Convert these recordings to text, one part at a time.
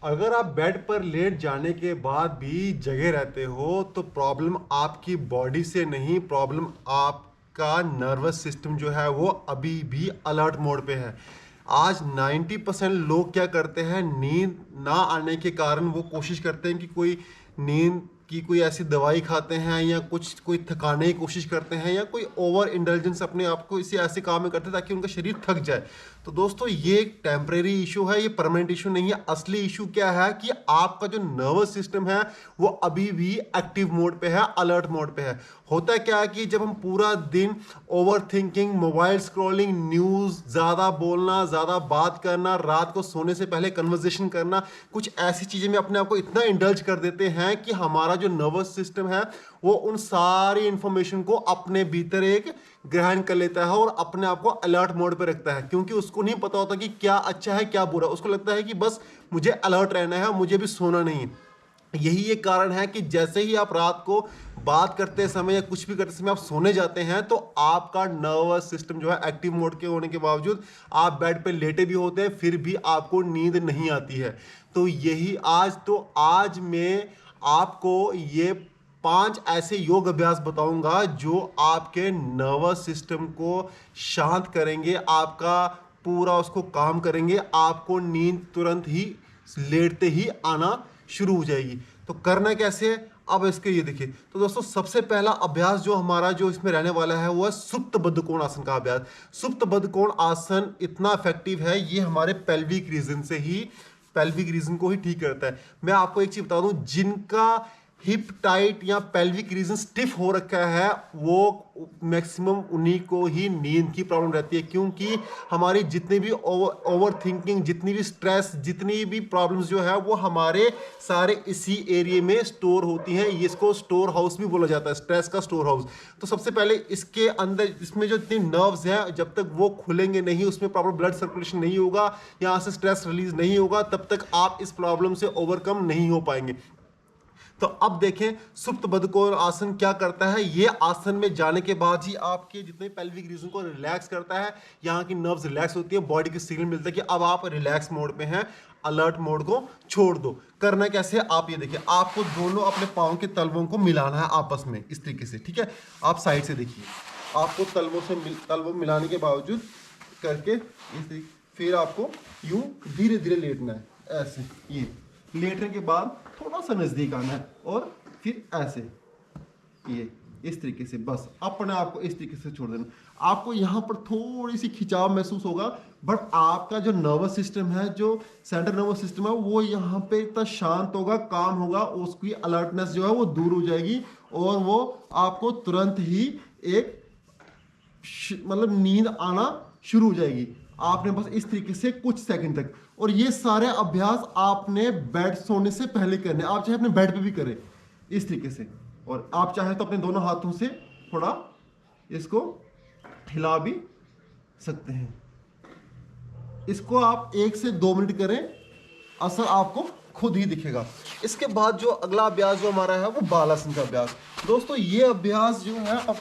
अगर आप बेड पर लेट जाने के बाद भी जगे रहते हो तो प्रॉब्लम आपकी बॉडी से नहीं, प्रॉब्लम आपका नर्वस सिस्टम जो है वो अभी भी अलर्ट मोड पे है। आज 90% लोग क्या करते हैं, नींद ना आने के कारण वो कोशिश करते हैं कि कोई नींद की कोई ऐसी दवाई खाते हैं या कुछ कोई थकाने की कोशिश करते हैं या कोई ओवर इंटेलिजेंस अपने आप को इसी ऐसे काम में करते हैं ताकि उनका शरीर थक जाए। तो दोस्तों ये एक टेम्परेरी इशू है, ये परमानेंट इशू नहीं है। असली इशू क्या है कि आपका जो नर्वस सिस्टम है वो अभी भी एक्टिव मोड पे है, अलर्ट मोड पे है। होता क्या है कि जब हम पूरा दिन over thinking, mobile scrolling, news, ज़्यादा बोलना, ज़्यादा बात करना, रात को सोने से पहले कन्वर्सेशन करना, कुछ ऐसी चीज़ें में अपने आप को इतना इंडल्ज कर देते हैं कि हमारा जो नर्वस सिस्टम है वो उन सारी इंफॉर्मेशन को अपने भीतर एक ग्रहण कर लेता है और अपने आप को अलर्ट मोड पे रखता है, क्योंकि उसको नहीं पता होता कि क्या अच्छा है क्या बुरा। उसको लगता है कि बस मुझे अलर्ट रहना है, मुझे भी सोना नहीं। यही एक कारण है कि जैसे ही आप रात को बात करते समय या कुछ भी करते समय आप सोने जाते हैं तो आपका नर्वस सिस्टम जो है एक्टिव मोड के होने के बावजूद आप बेड पे लेटे भी होते हैं, फिर भी आपको नींद नहीं आती है। तो यही आज मैं आपको ये 5 ऐसे योग अभ्यास बताऊंगा जो आपके नर्वस सिस्टम को शांत करेंगे, आपका पूरा उसको काम करेंगे, आपको नींद तुरंत ही लेटते ही आना शुरू हो जाएगी। तो करना कैसे है अब इसके ये देखिए। तो दोस्तों सबसे पहला अभ्यास जो हमारा जो इसमें रहने वाला है वो है सुप्त बद्ध कोण आसन का अभ्यास। सुप्त बद्ध कोण आसन इतना इफेक्टिव है, ये हमारे पेल्विक रीजन को ही ठीक करता है। मैं आपको एक चीज बता दूं, जिनका हिप टाइट या पेल्विक रीजन स्टिफ हो रखा है वो मैक्सिमम उन्हीं को ही नींद की प्रॉब्लम रहती है, क्योंकि हमारी जितनी भी ओवर थिंकिंग, जितनी भी स्ट्रेस, जितनी भी प्रॉब्लम्स जो है वो हमारे सारे इसी एरिया में स्टोर होती हैं। इसको स्टोर हाउस भी बोला जाता है, स्ट्रेस का स्टोर हाउस। तो सबसे पहले इसके अंदर इसमें जो इतनी नर्व्स हैं जब तक वो खुलेंगे नहीं, उसमें प्रॉपर ब्लड सर्कुलेशन नहीं होगा, यहाँ से स्ट्रेस रिलीज नहीं होगा, तब तक आप इस प्रॉब्लम से ओवरकम नहीं हो पाएंगे। तो अब देखें सुप्त बद्ध कोण आसन क्या करता है। ये आसन में जाने के बाद ही आपके जितने पेल्विक रीजन को रिलैक्स करता है, यहाँ की नर्व्स रिलैक्स होती है, बॉडी की सिग्नल मिलता है कि अब आप रिलैक्स मोड पे हैं, अलर्ट मोड को छोड़ दो। करना कैसे है आप ये देखिए, आपको दोनों अपने पाँव के तलवों को मिलाना है आपस में इस तरीके से, ठीक है। आप साइड से देखिए, आपको तलवों मिलाने के बावजूद करके इस फिर आपको यूं धीरे धीरे लेटना है, ऐसे ये लेटने के बाद थोड़ा सा नजदीक आना है और फिर ऐसे ये इस तरीके से, बस अपने आप को इस तरीके से छोड़ देना। आपको यहाँ पर थोड़ी सी खिंचाव महसूस होगा, बट आपका जो नर्वस सिस्टम है, जो सेंट्रल नर्वस सिस्टम है, वो यहाँ पे इतना शांत होगा, काम होगा, उसकी अलर्टनेस जो है वो दूर हो जाएगी और वो आपको तुरंत ही एक मतलब नींद आना शुरू हो जाएगी। आपने बस इस तरीके से कुछ सेकंड तक, और ये सारे अभ्यास आपने बेड सोने से पहले करने, आप चाहे अपने बेड पे भी करें इस तरीके से, और आप चाहे तो अपने दोनों हाथों से थोड़ा इसको हिला भी सकते हैं। इसको आप 1 से 2 मिनट करें, असर आपको खुद ही दिखेगा। इसके बाद जो अगला अभ्यास जो हमारा है वो बाल आसन का अभ्यास। दोस्तों ये अभ्यास जो है आप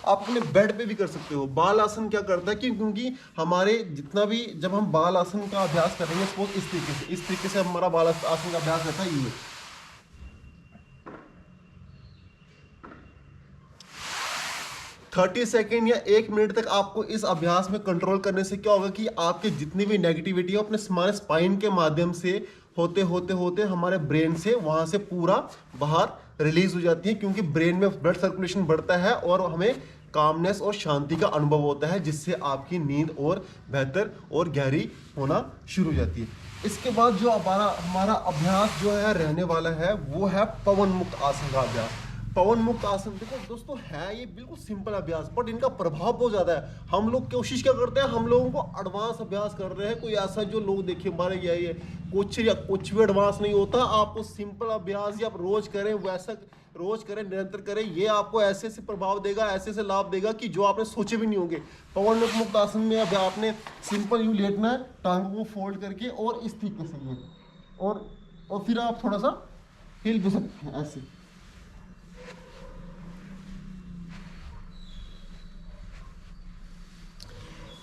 अपने बेड पे भी कर सकते हो। बाल आसन क्या करता है कि क्योंकि हमारे जितना भी जब हम बाल आसन का अभ्यास करेंगे, सपोज इस तरीके से हमारा बाल आसन का अभ्यास रहता है, ये 30 सेकेंड या 1 मिनट तक आपको इस अभ्यास में कंट्रोल करने से क्या होगा कि आपके जितनी भी नेगेटिविटी है अपने हमारे स्पाइन के माध्यम से होते होते होते हमारे ब्रेन से वहां से पूरा बाहर रिलीज हो जाती है, क्योंकि ब्रेन में ब्लड सर्कुलेशन बढ़ता है और हमें कामनेस और शांति का अनुभव होता है, जिससे आपकी नींद और बेहतर और गहरी होना शुरू हो जाती है। इसके बाद जो हमारा अभ्यास जो है रहने वाला है वो है पवन मुक्त आसन का अभ्यास। पवन मुक्त आसन देखो दोस्तों है ये बिल्कुल सिंपल अभ्यास, बट इनका प्रभाव बहुत ज्यादा है। हम लोग कोशिश क्या करते हैं, हम लोगों को एडवांस अभ्यास कर रहे हैं, कोई ऐसा जो लोग देखिए हमारे ये कुछ भी एडवांस नहीं होता। आपको सिंपल अभ्यास या आप रोज करें, वैसा रोज करें, निरंतर करें, ये आपको ऐसे से प्रभाव देगा, ऐसे से लाभ देगा कि जो आपने सोचे भी नहीं होंगे। पवन मुक्त आसन में अब आपने सिंपल यूं लेटना है, टांगों को फोल्ड करके और इस तरीके से ये, और फिर आप थोड़ा सा हिल भी सकते हैं ऐसे।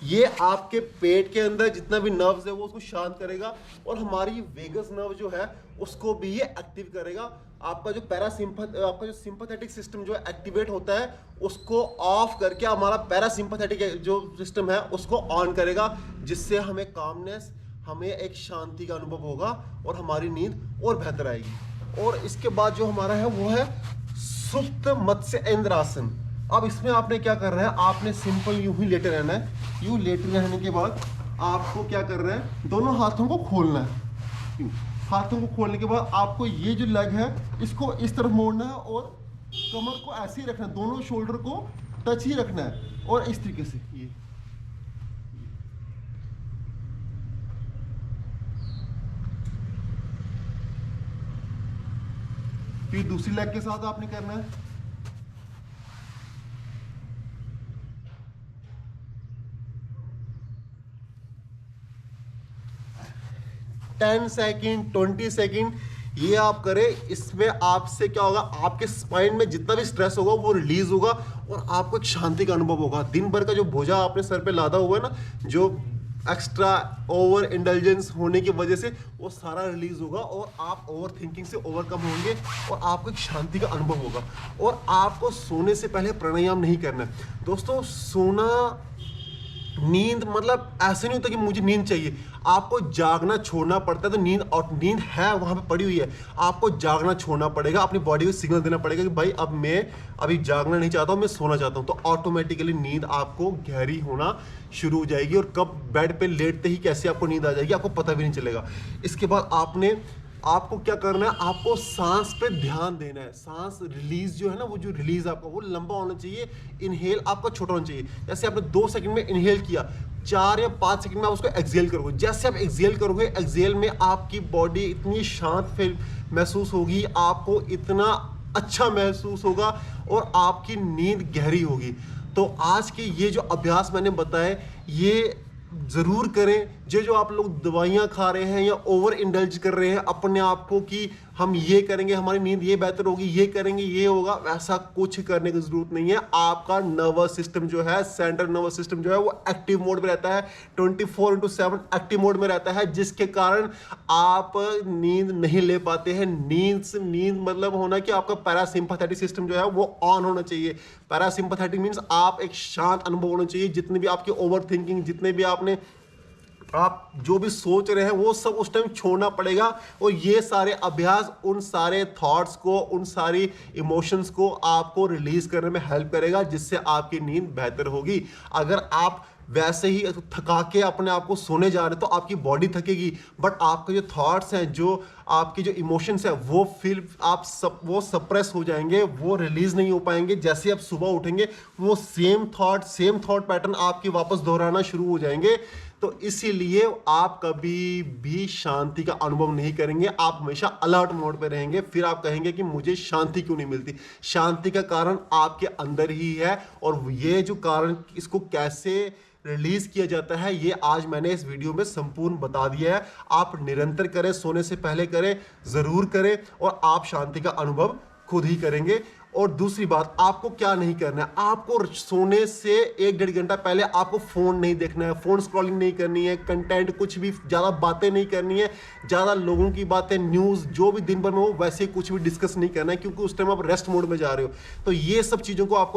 ये आपके पेट के अंदर जितना भी नर्व्स है वो उसको शांत करेगा और हमारी वेगस नर्व जो है उसको भी ये एक्टिव करेगा। आपका जो सिंपैथेटिक सिस्टम जो एक्टिवेट होता है उसको ऑफ करके हमारा पैरासिम्पैथेटिक जो सिस्टम है उसको ऑन करेगा, जिससे हमें कामनेस, हमें एक शांति का अनुभव होगा और हमारी नींद और बेहतर आएगी। और इसके बाद जो हमारा है वो है सुप्त मत्स्य इंद्रासन। अब इसमें आपने क्या करना है, आपने सिंपल यूं ही लेटे रहना है। यूं लेटे रहने के बाद आपको क्या करना है, दोनों हाथों को खोलना है। हाथों को खोलने के बाद आपको ये जो लेग है इसको इस तरफ मोड़ना है और कमर को ऐसे ही रखना है, दोनों शोल्डर को टच ही रखना है और इस तरीके से ये। फिर दूसरी लेग के साथ आपने करना है। टेन सेकेंड 20 सेकेंड ये आप करें। इसमें आपसे क्या होगा, आपके स्पाइन में जितना भी स्ट्रेस होगा वो रिलीज होगा और आपको एक शांति का अनुभव होगा। दिन भर का जो बोझा आपने सर पे लादा हुआ है ना, जो एक्स्ट्रा ओवर इंटेलिजेंस होने की वजह से, वो सारा रिलीज होगा और आप ओवर थिंकिंग से ओवरकम होंगे और आपको एक शांति का अनुभव होगा। और आपको सोने से पहले प्राणायाम नहीं करना है दोस्तों। सोना, नींद मतलब ऐसे नहीं होता कि मुझे नींद चाहिए, आपको जागना छोड़ना पड़ता है। तो नींद है वहां पे पड़ी हुई है, आपको जागना छोड़ना पड़ेगा, अपनी बॉडी को सिग्नल देना पड़ेगा कि भाई अब मैं अभी जागना नहीं चाहता हूं, मैं सोना चाहता हूं। तो ऑटोमेटिकली नींद आपको गहरी होना शुरू हो जाएगी और कब बेड पे लेटते ही कैसे आपको नींद आ जाएगी आपको पता भी नहीं चलेगा। इसके बाद आपको क्या करना है, आपको सांस पे ध्यान देना है। सांस रिलीज जो है ना, वो जो रिलीज आपका वो लंबा होना चाहिए, इनहेल आपका छोटा होना चाहिए। जैसे आपने 2 सेकंड में इनहेल किया, 4 या 5 सेकंड में आप उसको एक्सहेल करोगे। जैसे आप एक्सहेल करोगे, एक्सहेल में आपकी बॉडी इतनी शांत फील महसूस होगी, आपको इतना अच्छा महसूस होगा और आपकी नींद गहरी होगी। तो आज के ये जो अभ्यास मैंने बताए ये ज़रूर करें। जो आप लोग दवाइयाँ खा रहे हैं या ओवर इंडल्ज कर रहे हैं अपने आप को कि हम ये करेंगे हमारी नींद ये बेहतर होगी, ये करेंगे ये होगा, वैसा कुछ करने की ज़रूरत नहीं है। आपका नर्वस सिस्टम जो है, सेंट्रल नर्वस सिस्टम जो है वो एक्टिव मोड में रहता है, 24/7 एक्टिव मोड में रहता है, जिसके कारण आप नींद नहीं ले पाते हैं। नींद मतलब होना कि आपका पैरासिम्पैथेटिक सिस्टम जो है वो ऑन होना चाहिए। पैरासिम्पैथेटिक मीन्स आप एक शांत अनुभव होना चाहिए। जितने भी आपकी ओवर थिंकिंग, जितने भी आप जो भी सोच रहे हैं वो सब उस टाइम छोड़ना पड़ेगा। और ये सारे अभ्यास उन सारे थॉट्स को, उन सारी इमोशंस को आपको रिलीज करने में हेल्प करेगा, जिससे आपकी नींद बेहतर होगी। अगर आप वैसे ही थका के अपने आप को सोने जा रहे हैं तो आपकी बॉडी थकेगी, बट आपके जो थॉट्स हैं, जो आपके जो इमोशंस हैं, वो फिर वो सप्रेस हो जाएंगे, वो रिलीज नहीं हो पाएंगे। जैसे आप सुबह उठेंगे वो सेम थॉट पैटर्न आपके वापस दोहराना शुरू हो जाएंगे। तो इसीलिए आप कभी भी शांति का अनुभव नहीं करेंगे, आप हमेशा अलर्ट मोड पे रहेंगे। फिर आप कहेंगे कि मुझे शांति क्यों नहीं मिलती। शांति का कारण आपके अंदर ही है और ये जो कारण, इसको कैसे रिलीज किया जाता है, ये आज मैंने इस वीडियो में संपूर्ण बता दिया है। आप निरंतर करें, सोने से पहले करें, जरूर करें और आप शांति का अनुभव खुद ही करेंगे। और दूसरी बात, आपको क्या नहीं करना है, आपको सोने से 1-1.5 घंटा पहले आपको फोन नहीं देखना है, फोन स्क्रॉलिंग नहीं करनी है, कंटेंट कुछ भी ज़्यादा बातें नहीं करनी है, ज़्यादा लोगों की बातें, न्यूज़ जो भी दिन भर में हो वैसे कुछ भी डिस्कस नहीं करना है, क्योंकि उस टाइम आप रेस्ट मोड में जा रहे हो। तो ये सब चीज़ों को आपको